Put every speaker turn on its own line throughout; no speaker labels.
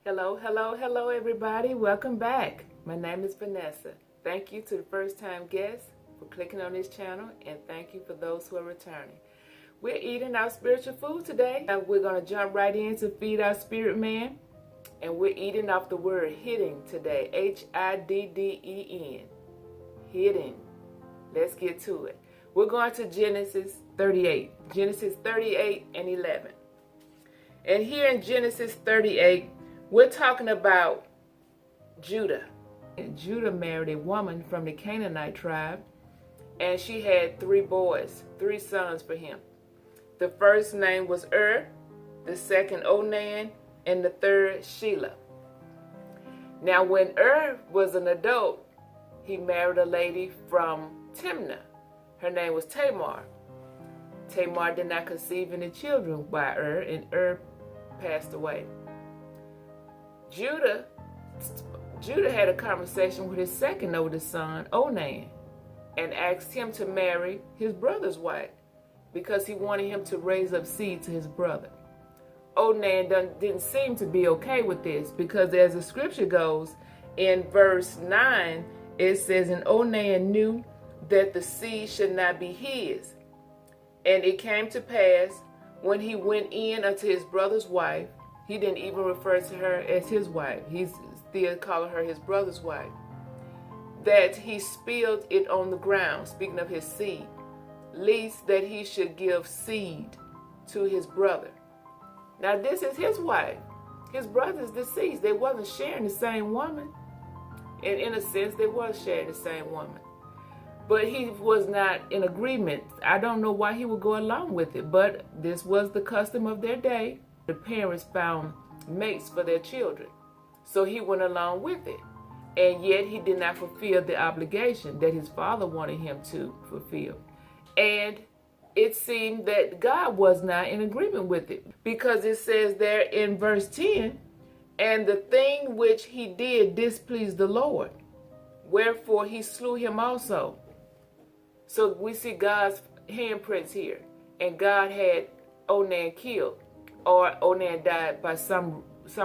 Hello, hello, hello, everybody. Welcome back. My name is Vanessa. Thank you to the first-time guests for clicking on this channel, and thank you for those who are returning. We're eating our spiritual food today. We're going to jump right in to feed our spirit man, and we're eating off the word hidden today. Hiddeen. Hidden. Let's get to it. We're going to Genesis 38. Genesis 38 and 11. And here in Genesis 38, we're talking about Judah. And Judah married a woman from the Canaanite tribe, and she had three sons for him. The first name was the second Onan, and the third Shelah. Now when was an adult, he married a lady from Timnah. Her name was Tamar. Tamar did not conceive any children by and passed away. Judah had a conversation with his second oldest son, Onan, and asked him to marry his brother's wife because he wanted him to raise up seed to his brother. Onan didn't seem to be okay with this because, as the scripture goes, in verse 9, it says, "And Onan knew that the seed should not be his. And it came to pass, when he went in unto his brother's wife," he didn't even refer to her as his wife, he's still calling her his brother's wife, "that he spilled it on the ground," speaking of his seed, "lest that he should give seed to his brother." Now this is his wife. His brother's deceased. They wasn't sharing the same woman. And in a sense, they was sharing the same woman. But he was not in agreement. I don't know why he would go along with it, but this was the custom of their day. The parents found mates for their children. So he went along with it. And yet he did not fulfill the obligation that his father wanted him to fulfill. And it seemed that God was not in agreement with it, because it says there in verse 10, "And the thing which he did displeased the Lord, wherefore he slew him also." So we see God's handprints here. And God had Onan killed, or Onan died by some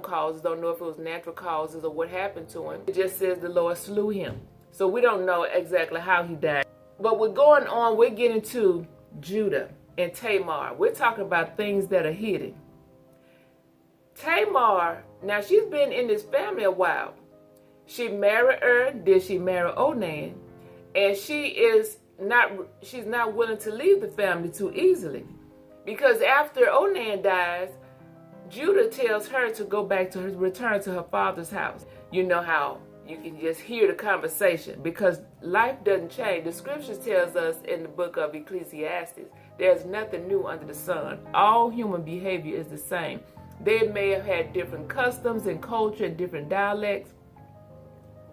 causes. Don't know if it was natural causes or what happened to him. It just says the Lord slew him. So we don't know exactly how he died. But we're going on, we're getting to Judah and Tamar. We're talking about things that are hidden. Tamar, now she's been in this family a while. She married then she married Onan, and she's not willing to leave the family too easily, because after Onan dies, Judah tells her to go back to return to her father's house. You know how you can just hear the conversation, because life doesn't change. The scriptures tells us in the book of Ecclesiastes, there's nothing new under the sun. All human behavior is the same. They may have had different customs and culture and different dialects,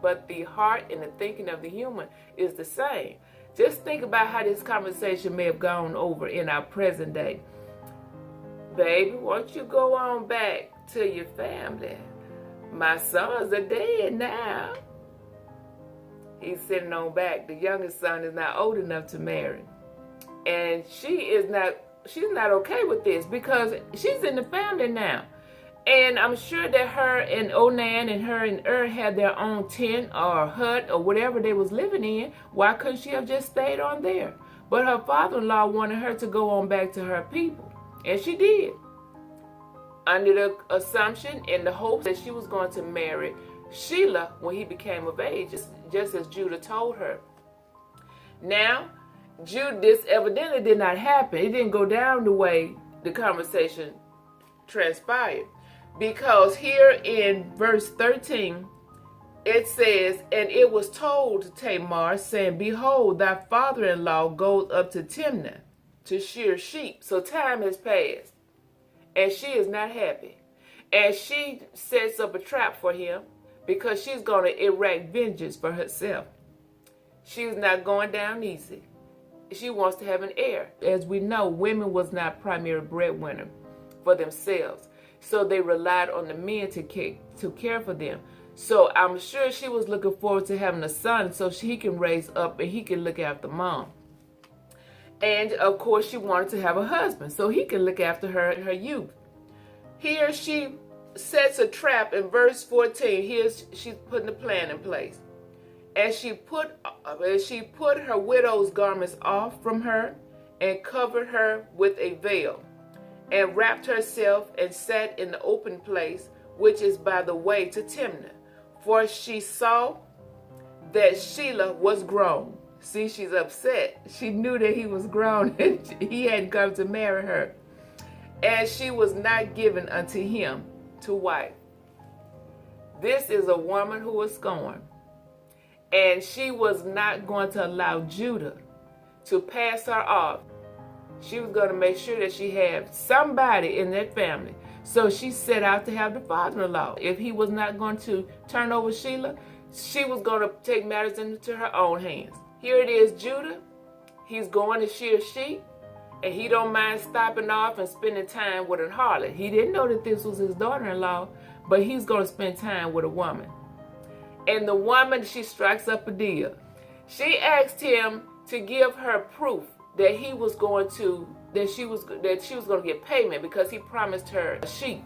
but the heart and the thinking of the human is the same. Just think about how this conversation may have gone over in our present day. "Baby, won't you go on back to your family? My sons are dead now." He's sitting on back. The youngest son is not old enough to marry. And she's not okay with this, because she's in the family now. And I'm sure that her and Onan and her and had their own tent or hut or whatever they was living in. Why couldn't she have just stayed on there? But her father-in-law wanted her to go on back to her people. And she did, under the assumption and the hope that she was going to marry Shelah when he became of age, just as Judah told her. Now, this evidently did not happen. It didn't go down the way the conversation transpired. Because here in verse 13, it says, "And it was told to Tamar, saying, Behold, thy father-in-law goes up to Timnah to shear sheep." So time has passed, and she is not happy. And she sets up a trap for him, because she's going to enact vengeance for herself. She's not going down easy. She wants to have an heir. As we know, women was not primary breadwinner for themselves. So they relied on the men to care for them. So I'm sure she was looking forward to having a son so he can raise up and he can look after mom. And of course she wanted to have a husband so he can look after her in her youth. Here she sets a trap in verse 14. She's putting the plan in place. And she put her widow's garments off from her, and covered her with a veil, and wrapped herself, and sat in the open place, which is by the way to Timnah. For she saw that Shelah was grown. See, she's upset. She knew that he was grown and he hadn't come to marry her. And she was not given unto him to wife. This is a woman who was scorned. And she was not going to allow Judah to pass her off. She was going to make sure that she had somebody in that family. So she set out to have the father-in-law. If he was not going to turn over Shelah, she was going to take matters into her own hands. Here it is, Judah. He's going to shear sheep, and he don't mind stopping off and spending time with a harlot. He didn't know that this was his daughter-in-law, but he's going to spend time with a woman. And the woman, she strikes up a deal. She asked him to give her proof that he was going to, that she was going to get payment because he promised her a sheep.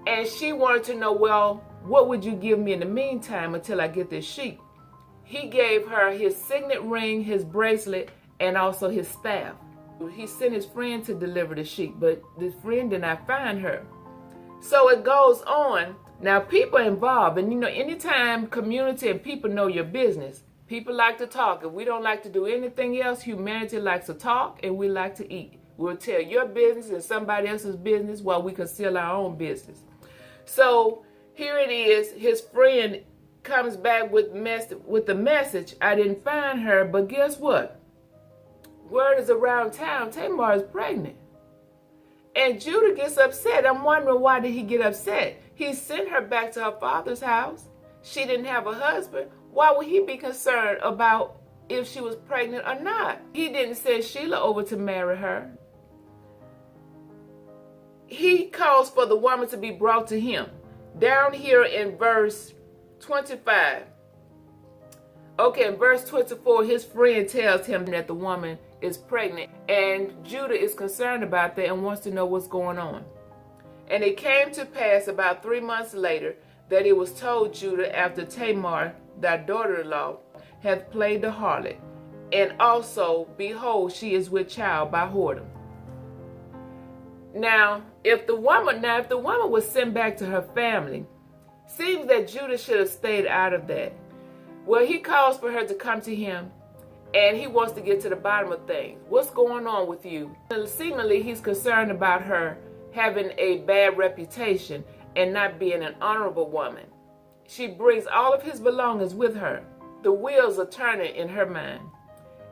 And she wanted to know, well, what would you give me in the meantime until I get this sheep? He gave her his signet ring, his bracelet, and also his staff. He sent his friend to deliver the sheep, but the friend did not find her. So it goes on. Now, people are involved, and anytime community and people know your business, people like to talk. If we don't like to do anything else, humanity likes to talk, and we like to eat. We'll tell your business and somebody else's business while we conceal our own business. So here it is. His friend comes back with the message. I didn't find her, but guess what? Word is around town, Tamar is pregnant. And Judah gets upset. I'm wondering, why did he get upset? He sent her back to her father's house. She didn't have a husband. Why would he be concerned about if she was pregnant or not? He didn't send Shelah over to marry her. He calls for the woman to be brought to him. Down here in verse 25. Okay, in verse 24, his friend tells him that the woman is pregnant, and Judah is concerned about that and wants to know what's going on. And it came to pass about 3 months later that it was told Judah, after Tamar, thy daughter-in-law, hath played the harlot, and also, behold, she is with child by whoredom. Now, if the woman was sent back to her family, seems that Judah should have stayed out of that. Well, he calls for her to come to him, and he wants to get to the bottom of things. What's going on with you? And seemingly, he's concerned about her having a bad reputation and not being an honorable woman. She brings all of his belongings with her. The wheels are turning in her mind,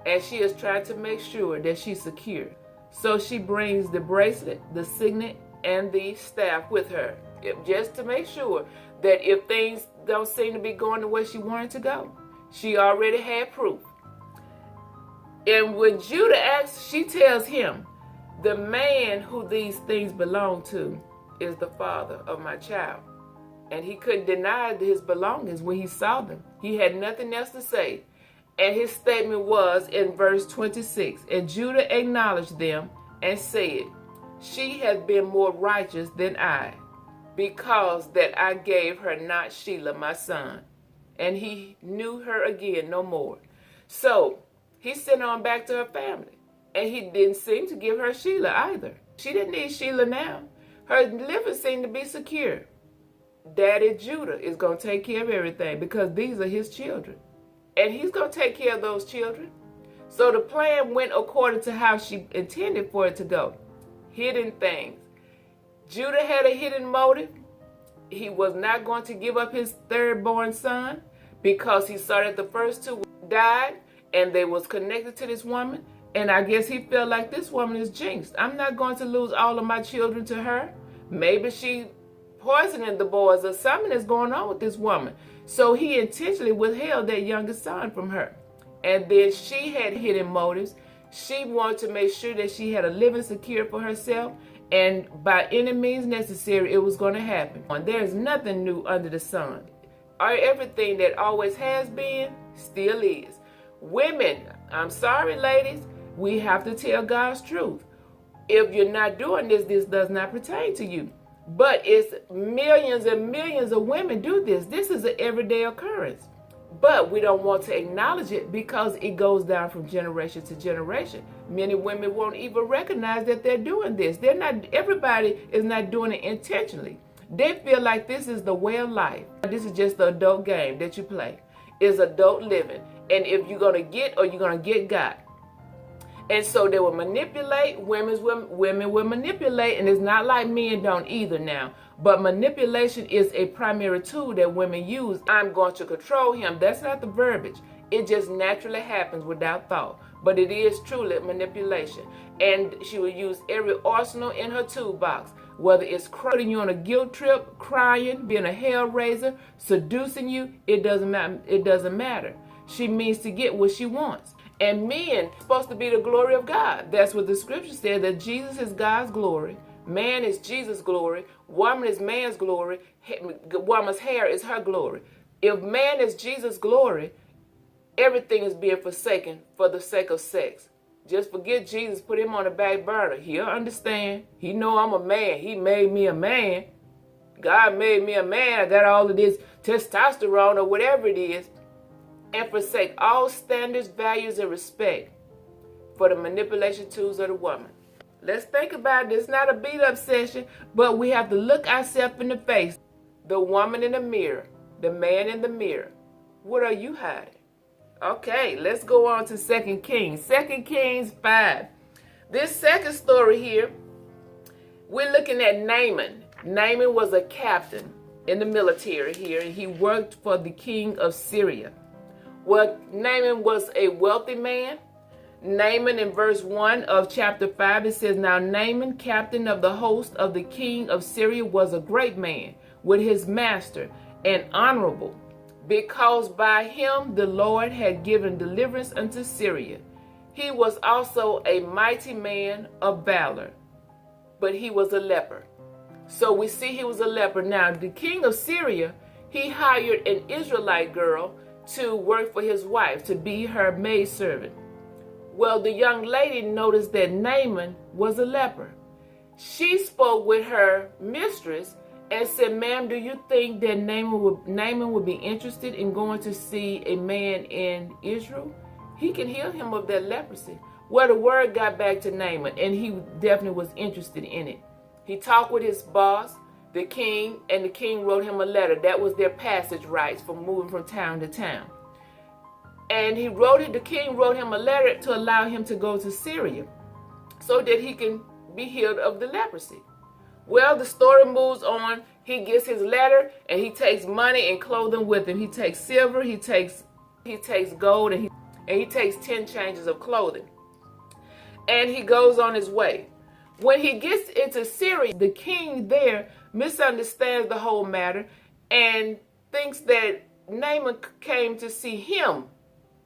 and she is trying to make sure that she's secure. So she brings the bracelet, the signet, and the staff with her, just to make sure that if things don't seem to be going the way she wanted to go, she already had proof. And when Judah asks, she tells him, the man who these things belong to is the father of my child. And he couldn't deny his belongings when he saw them. He had nothing else to say. And his statement was in verse 26, and Judah acknowledged them and said, she has been more righteous than I, because that I gave her not Shelah my son. And he knew her again no more. So he sent on back to her family. And he didn't seem to give her Shelah either. She didn't need Shelah now. Her living seemed to be secure. Daddy Judah is going to take care of everything because these are his children. And he's going to take care of those children. So the plan went according to how she intended for it to go. Hidden things. Judah had a hidden motive. He was not going to give up his third-born son because he saw that the first two died and they was connected to this woman. And I guess he felt like this woman is jinxed. I'm not going to lose all of my children to her. Maybe she poisoning the boys or something is going on with this woman. So he intentionally withheld that youngest son from her. And then she had hidden motives. She wanted to make sure that she had a living secure for herself. And by any means necessary, it was going to happen. And there's nothing new under the sun. Everything that always has been, still is. Women, I'm sorry, ladies, we have to tell God's truth. If you're not doing this, this does not pertain to you. But it's millions and millions of women do this. This is an everyday occurrence. But we don't want to acknowledge it because it goes down from generation to generation. Many women won't even recognize that they're doing this. Everybody is not doing it intentionally. They feel like this is the way of life. This is just the adult game that you play. It's adult living. And if you're going to get or you're going to get got. And so they will manipulate, women will manipulate, and it's not like men don't either now. But manipulation is a primary tool that women use. I'm going to control him. That's not the verbiage. It just naturally happens without thought. But it is truly manipulation. And she will use every arsenal in her toolbox. Whether it's putting you on a guilt trip, crying, being a hell raiser, seducing you, it doesn't matter. She means to get what she wants. And men are supposed to be the glory of God. That's what the scripture said, that Jesus is God's glory. Man is Jesus' glory. Woman is man's glory. Woman's hair is her glory. If man is Jesus' glory, everything is being forsaken for the sake of sex. Just forget Jesus, put him on the back burner. He'll understand. He know I'm a man. He made me a man. God made me a man. I got all of this testosterone or whatever it is. And forsake all standards, values, and respect for the manipulation tools of the woman. Let's think about it. It's not a beat-up session, but we have to look ourselves in the face. The woman in the mirror, the man in the mirror. What are you hiding? Okay, let's go on to 2 Kings. 2 Kings 5. This second story here, we're looking at Naaman. Naaman was a captain in the military here, and he worked for the king of Syria. Well, Naaman was a wealthy man. Naaman in verse 1 of chapter 5, it says, Now Naaman, captain of the host of the king of Syria, was a great man with his master and honorable, because by him the Lord had given deliverance unto Syria. He was also a mighty man of valor, but he was a leper. So we see he was a leper. Now, the king of Syria, he hired an Israelite girl to work for his wife, to be her maidservant. Well, the young lady noticed that Naaman was a leper. She spoke with her mistress and said, Ma'am, do you think that Naaman would be interested in going to see a man in Israel? He can heal him of that leprosy. Well, the word got back to Naaman, and he definitely was interested in it. He talked with his boss, the king, and the king wrote him a letter. That was their passage rights for moving from town to town. And the king wrote him a letter to allow him to go to Syria so that he can be healed of the leprosy. Well, the story moves on. He gets his letter and he takes money and clothing with him. He takes silver, he takes gold, and he takes 10 changes of clothing. And he goes on his way. When he gets into Syria, the king there misunderstands the whole matter and thinks that Naaman came to see him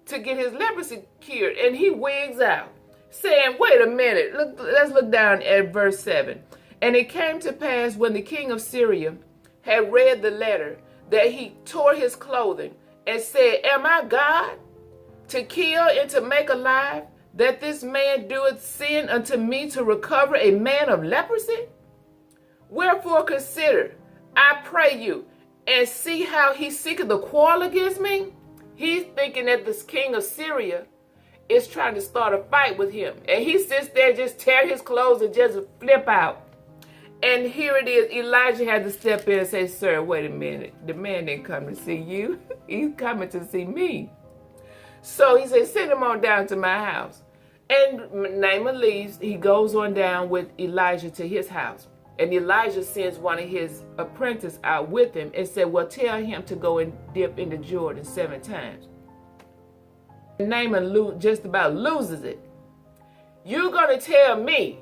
to get his leprosy cured. And he wigs out, saying, wait a minute, let's look down at verse 7. And it came to pass when the king of Syria had read the letter that he tore his clothing and said, Am I God to kill and to make alive, that this man doeth sin unto me to recover a man of leprosy? Wherefore consider, I pray you, and see how he seeketh a quarrel against me. He's thinking that this king of Syria is trying to start a fight with him. And he sits there, just tear his clothes and just flip out. And here it is, Elijah had to step in and say, Sir, wait a minute. The man didn't come to see you. He's coming to see me. So he said, send him on down to my house. And Naaman leaves. He goes on down with Elijah to his house. And Elijah sends one of his apprentices out with him and said, well, tell him to go and dip into Jordan 7 times. And Naaman just about loses it. You're going to tell me,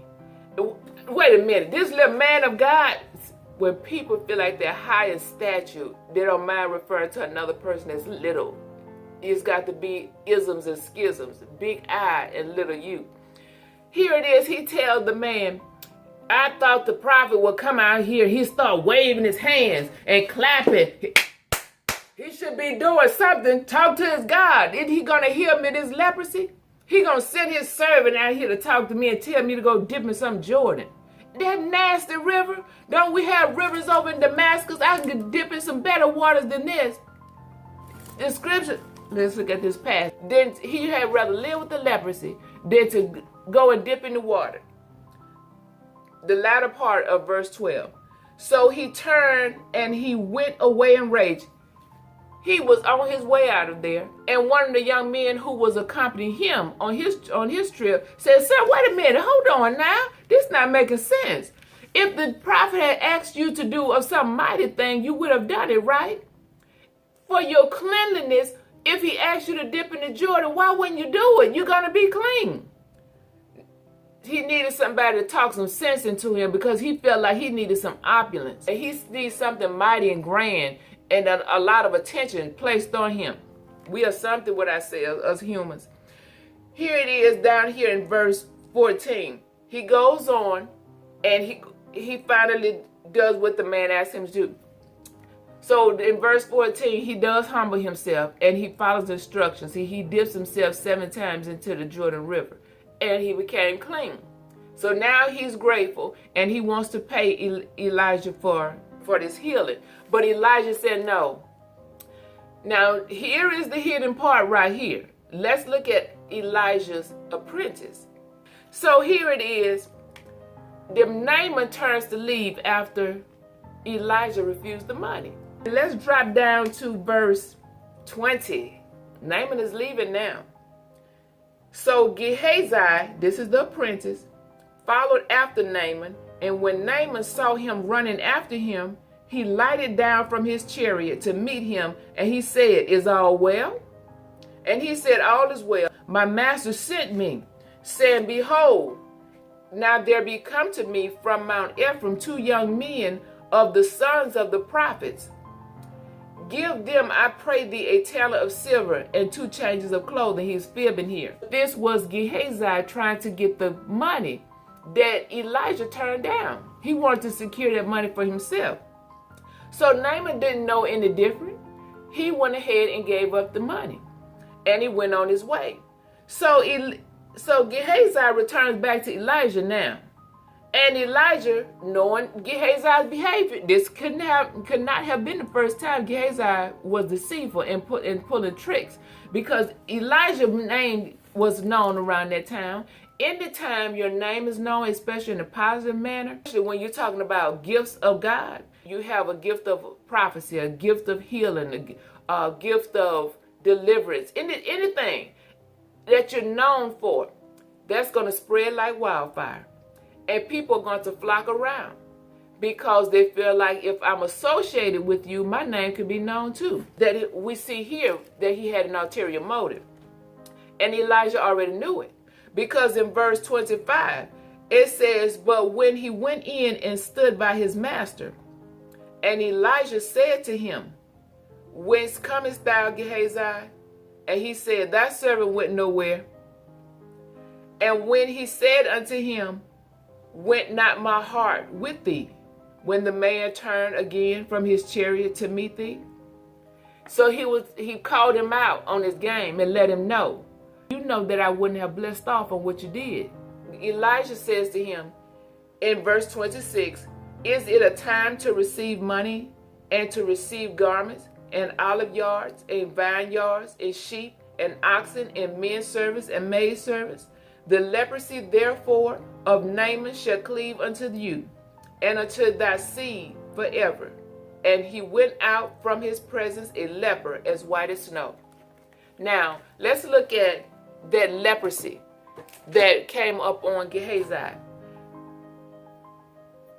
wait a minute, this little man of God, when people feel like they're high in stature, they don't mind referring to another person as little. It's got to be isms and schisms, big I and little you. Here it is, he tells the man, I thought the prophet would come out here. He start waving his hands and clapping. He should be doing something. Talk to his God. Isn't he going to heal me of this leprosy? He going to send his servant out here to talk to me and tell me to go dip in some Jordan. that nasty river? Don't we have rivers over in Damascus? I can dip in some better waters than this. The scripture, let's look at this passage. Then he had rather live with the leprosy than to go and dip in the water. The latter part of verse 12. So he turned and he went away in rage. He was on his way out of there. And one of the young men who was accompanying him on his trip said, "Sir, wait a minute, hold on now. This not making sense. If the prophet had asked you to do some mighty thing, you would have done it, right? For your cleanliness, if he asked you to dip in the Jordan, why wouldn't you do it? You're going to be clean." He needed somebody to talk some sense into him because he felt like he needed some opulence. And he needs something mighty and grand and a lot of attention placed on him. We are something with ourselves as humans. Here it is down here in verse 14. He goes on and he finally does what the man asked him to do. So in verse 14, he does humble himself and he follows the instructions. He dips himself 7 times into the Jordan River and he became clean. So now he's grateful and he wants to pay Elijah for this healing. But Elijah said no. Now here is the hidden part right here. Let's look at Elijah's apprentice. So here it is. The Naaman turns to leave after Elijah refused the money. Let's drop down to verse 20. Naaman is leaving now. So Gehazi, this is the apprentice, followed after Naaman, and when Naaman saw him running after him, he lighted down from his chariot to meet him, and he said, "Is all well?" And he said, "All is well. My master sent me, saying, Behold, now there be come to me from Mount Ephraim 2 young men of the sons of the prophets. Give them, I pray thee, a talent of silver and 2 changes of clothing." He's fibbing here. This was Gehazi trying to get the money that Elijah turned down. He wanted to secure that money for himself. So Naaman didn't know any different. He went ahead and gave up the money. And he went on his way. So Gehazi returns back to Elijah now. And Elijah, knowing Gehazi's behavior, this could not have been the first time Gehazi was deceitful and pulling tricks, because Elijah's name was known around that town. Anytime your name is known, especially in a positive manner, especially when you're talking about gifts of God, you have a gift of prophecy, a gift of healing, a gift of deliverance, anything that you're known for, that's going to spread like wildfire. And people are going to flock around because they feel like if I'm associated with you, my name could be known too. That we see here that he had an ulterior motive. And Elijah already knew it. Because in verse 25, it says, "But when he went in and stood by his master, and Elijah said to him, Whence comest thou, Gehazi? And he said, Thy servant went nowhere. And when he said unto him, Went not my heart with thee, when the man turned again from his chariot to meet thee?" So he called him out on his game and let him know, "You know that I wouldn't have blessed off on what you did." Elijah says to him in verse 26, "Is it a time to receive money and to receive garments and olive yards and vineyards and sheep and oxen and men servants and maid servants? The leprosy therefore of Naaman shall cleave unto you and unto thy seed forever." And he went out from his presence a leper as white as snow. Now, let's look at that leprosy that came up on Gehazi.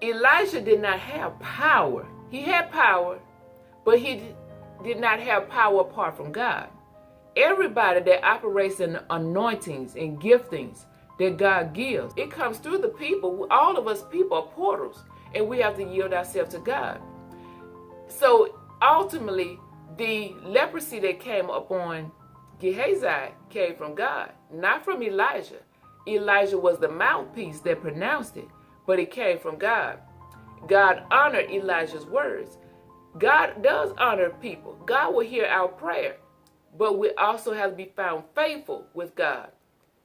Elijah did not have power. He had power, but he did not have power apart from God. Everybody that operates in anointings and giftings that God gives, it comes through the people. All of us people are portals, and we have to yield ourselves to God. So ultimately, the leprosy that came upon Gehazi came from God, not from Elijah. Elijah was the mouthpiece that pronounced it, but it came from God. God honored Elijah's words. God does honor people. God will hear our prayer, but we also have to be found faithful with God.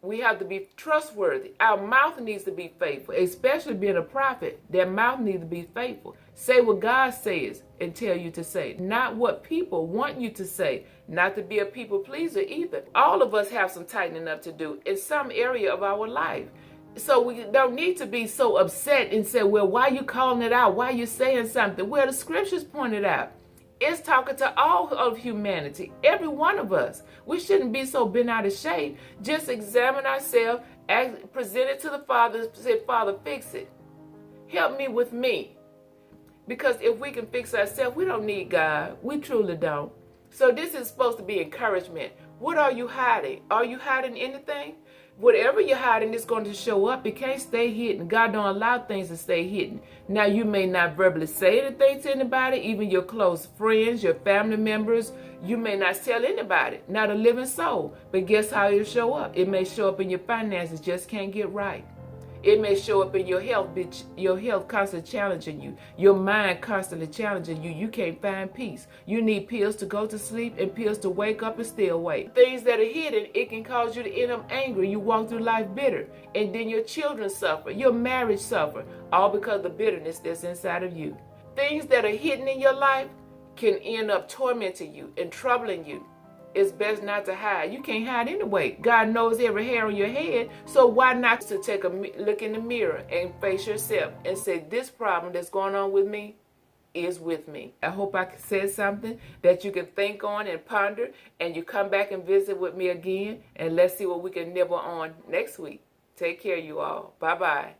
We have to be trustworthy. Our mouth needs to be faithful, especially being a prophet. Their mouth needs to be faithful. Say what God says and tell you to say, not what people want you to say. Not to be a people pleaser either. All of us have some tightening up to do in some area of our life. So we don't need to be so upset and say, well, why are you calling it out? Why are you saying something? Well, the scriptures point it out. It's talking to all of humanity, every one of us. We shouldn't be so bent out of shape. Just examine ourselves, present it to the Father, say, Father, fix it. Help me with me. Because if we can fix ourselves, we don't need God. We truly don't. So this is supposed to be encouragement. What are you hiding? Are you hiding anything? Whatever you're hiding is going to show up. It can't stay hidden. God don't allow things to stay hidden. Now, you may not verbally say anything to anybody, even your close friends, your family members. You may not tell anybody, not a living soul. But guess how it'll show up? It may show up in your finances, just can't get right. It may show up in your health, your health constantly challenging you. Your mind constantly challenging you. You can't find peace. You need pills to go to sleep and pills to wake up and stay awake. Things that are hidden, it can cause you to end up angry. You walk through life bitter. And then your children suffer. Your marriage suffer. All because of the bitterness that's inside of you. Things that are hidden in your life can end up tormenting you and troubling you. It's best not to hide. You can't hide anyway. God knows every hair on your head. So why not to take a look in the mirror and face yourself and say, this problem that's going on with me is with me. I hope I said something that you can think on and ponder, and you come back and visit with me again, and let's see what we can nibble on next week. Take care, you all. Bye-bye.